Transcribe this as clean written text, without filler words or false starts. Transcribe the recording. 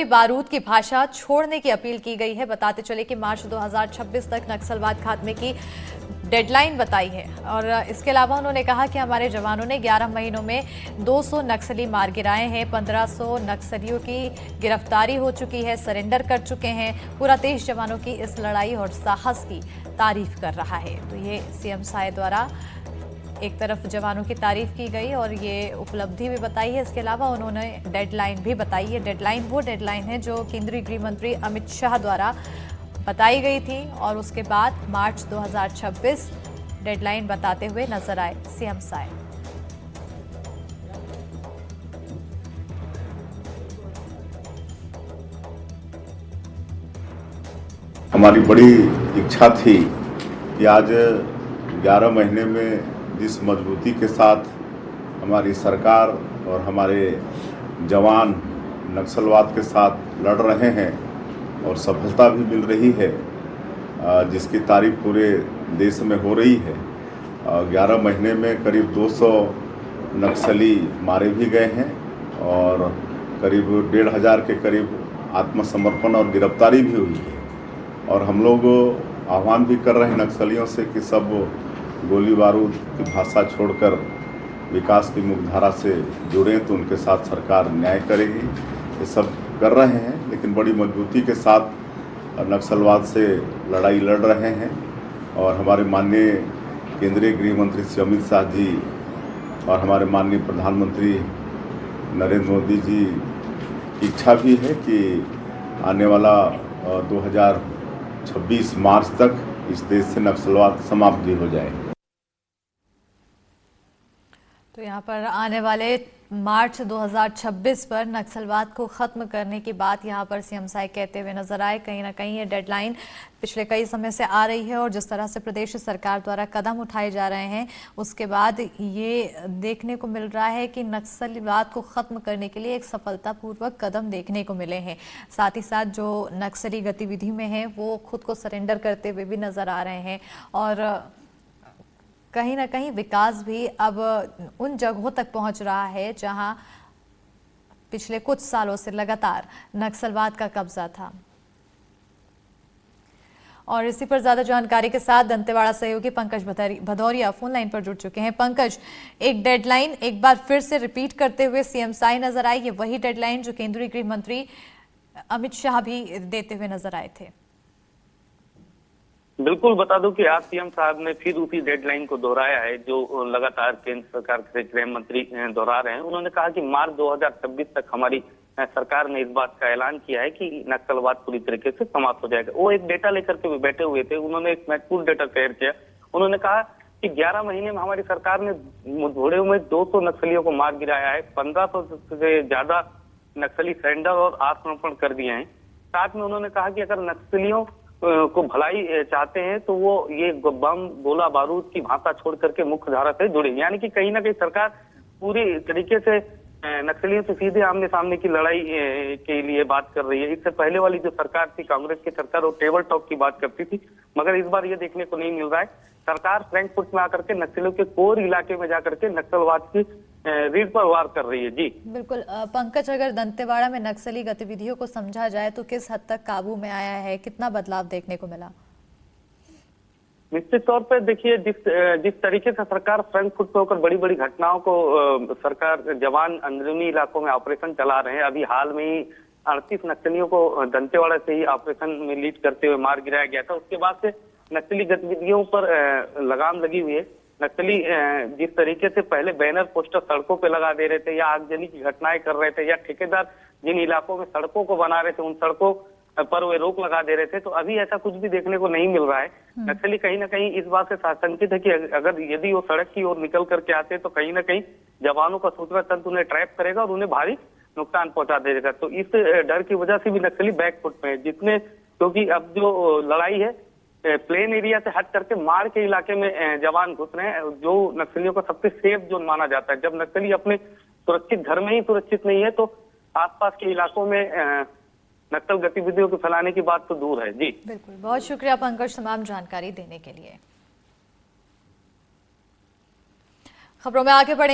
बारूद की भाषा छोड़ने की अपील की गई है। बताते चले कि मार्च 2026 तक नक्सलवाद खात्मे की डेडलाइन बताई है। और इसके अलावा उन्होंने कहा कि हमारे जवानों ने 11 महीनों में 200 नक्सली मार गिराए हैं, 1500 नक्सलियों की गिरफ्तारी हो चुकी है, सरेंडर कर चुके हैं। पूरा देश जवानों की इस लड़ाई और साहस की तारीफ कर रहा है। तो ये सीएम साय द्वारा एक तरफ जवानों की तारीफ की गई और ये उपलब्धि भी बताई है। इसके अलावा उन्होंने डेडलाइन भी बताई है। डेडलाइन वो डेडलाइन है जो केंद्रीय गृह मंत्री अमित शाह द्वारा बताई गई थी और उसके बाद मार्च 2026 डेडलाइन बताते हुए नजर आए सीएम साय। हमारी बड़ी इच्छा थी कि आज 11 महीने में जिस मजबूती के साथ हमारी सरकार और हमारे जवान नक्सलवाद के साथ लड़ रहे हैं और सफलता भी मिल रही है, जिसकी तारीफ पूरे देश में हो रही है। 11 महीने में करीब 200 नक्सली मारे भी गए हैं और करीब 1500 के करीब आत्मसमर्पण और गिरफ्तारी भी हुई है। और हम लोग आह्वान भी कर रहे हैं नक्सलियों से कि सब गोली बारूद की भाषा छोड़कर विकास की मुख्यधारा से जुड़ें, तो उनके साथ सरकार न्याय करेगी। ये सब कर रहे हैं, लेकिन बड़ी मजबूती के साथ नक्सलवाद से लड़ाई लड़ रहे हैं। और हमारे माननीय केंद्रीय गृह मंत्री श्री अमित शाह जी और हमारे माननीय प्रधानमंत्री नरेंद्र मोदी जी की इच्छा भी है कि आने वाला 2026 मार्च तक इस देश से नक्सलवाद समाप्ति हो जाए। तो यहाँ पर आने वाले मार्च 2026 पर नक्सलवाद को खत्म करने की बात यहाँ पर सीएम साय कहते हुए नजर आए। कहीं ना कहीं ये डेडलाइन पिछले कई समय से आ रही है और जिस तरह से प्रदेश सरकार द्वारा कदम उठाए जा रहे हैं उसके बाद ये देखने को मिल रहा है कि नक्सलवाद को खत्म करने के लिए एक सफलतापूर्वक कदम देखने को मिले हैं। साथ ही साथ जो नक्सली गतिविधि में है वो खुद को सरेंडर करते हुए भी नजर आ रहे हैं और कहीं ना कहीं विकास भी अब उन जगहों तक पहुंच रहा है जहां पिछले कुछ सालों से लगातार नक्सलवाद का कब्जा था। और इसी पर ज्यादा जानकारी के साथ दंतेवाड़ा सहयोगी पंकज भदौरिया फोन लाइन पर जुड़ चुके हैं। पंकज, एक डेडलाइन एक बार फिर से रिपीट करते हुए सीएम साय नजर आई, ये वही डेडलाइन जो केंद्रीय गृह मंत्री अमित शाह भी देते हुए नजर आए थे। बिल्कुल, बता दूं कि आज सीएम साहब ने फिर उसी डेडलाइन को दोहराया है जो लगातार केंद्र सरकार के गृह मंत्री दोहरा रहे हैं। उन्होंने कहा कि मार्च 2026 तक हमारी सरकार ने इस बात का ऐलान किया है कि नक्सलवाद पूरी तरीके से समाप्त हो जाएगा। वो एक डेटा लेकर के बैठे हुए थे, उन्होंने एक महत्वपूर्ण डेटा शेयर किया। उन्होंने कहा कि 11 महीने में हमारी सरकार ने मुठभेड़ों में 200 नक्सलियों को मार गिराया है, 1500 से ज्यादा नक्सली सरेंडर और आत्मसमर्पण कर दिए हैं। साथ में उन्होंने कहा कि अगर नक्सलियों को भलाई चाहते हैं तो वो ये बम गोला बारूद की भाषा छोड़ करके मुख्य धारा से जुड़े। यानी कि कहीं ना कहीं सरकार पूरी तरीके से नक्सलियों से सीधे आमने सामने की लड़ाई के लिए बात कर रही है। इससे पहले वाली जो सरकार थी, कांग्रेस की सरकार, वो टेबल टॉक की बात करती थी, मगर इस बार ये देखने को नहीं मिल रहा है। सरकार फ्रंट फुट में आकर के नक्सलियों के कोर इलाके में जाकर के नक्सलवाद की रीढ़ पर वार कर रही है। जी बिल्कुल पंकज, अगर दंतेवाड़ा में नक्सली गतिविधियों को समझा जाए तो किस हद तक काबू में आया है, कितना बदलाव देखने को मिला? निश्चित तौर पे देखिए, जिस तरीके से सरकार फ्रंट फुट पे होकर बड़ी बड़ी घटनाओं को सरकार जवान अंदरूनी इलाकों में ऑपरेशन चला रहे हैं। अभी हाल में ही 38 नक्सलियों को दंतेवाड़ा से ही ऑपरेशन में लीड करते हुए मार गिराया गया था। उसके बाद से नक्सली गतिविधियों पर लगाम लगी हुई है। नक्सली जिस तरीके से पहले बैनर पोस्टर सड़कों पे लगा दे रहे थे या आगजनी की घटनाएं कर रहे थे या ठेकेदार जिन इलाकों में सड़कों को बना रहे थे उन सड़कों पर वे रोक लगा दे रहे थे, तो अभी ऐसा कुछ भी देखने को नहीं मिल रहा है। नक्सली कहीं ना कहीं इस बात से आशंकित है कि अगर यदि वो सड़क की ओर निकल करके आते हैं तो कहीं ना कहीं जवानों का सूचना तंत्र उन्हें ट्रैप करेगा और उन्हें भारी नुकसान पहुंचा देगा। तो इस डर की वजह से भी नक्सली बैकफुट में है, जिसमें क्योंकि अब जो लड़ाई है प्लेन एरिया से हट करके माड़ के इलाके में जवान घुस रहे हैं, जो नक्सलियों का सबसे सेफ जोन माना जाता है। जब नक्सली अपने सुरक्षित घर में ही सुरक्षित नहीं है तो आसपास के इलाकों में नक्सल गतिविधियों को फैलाने की बात तो दूर है। जी बिल्कुल, बहुत शुक्रिया पंकज तमाम जानकारी देने के लिए। खबरों में आगे बढ़े।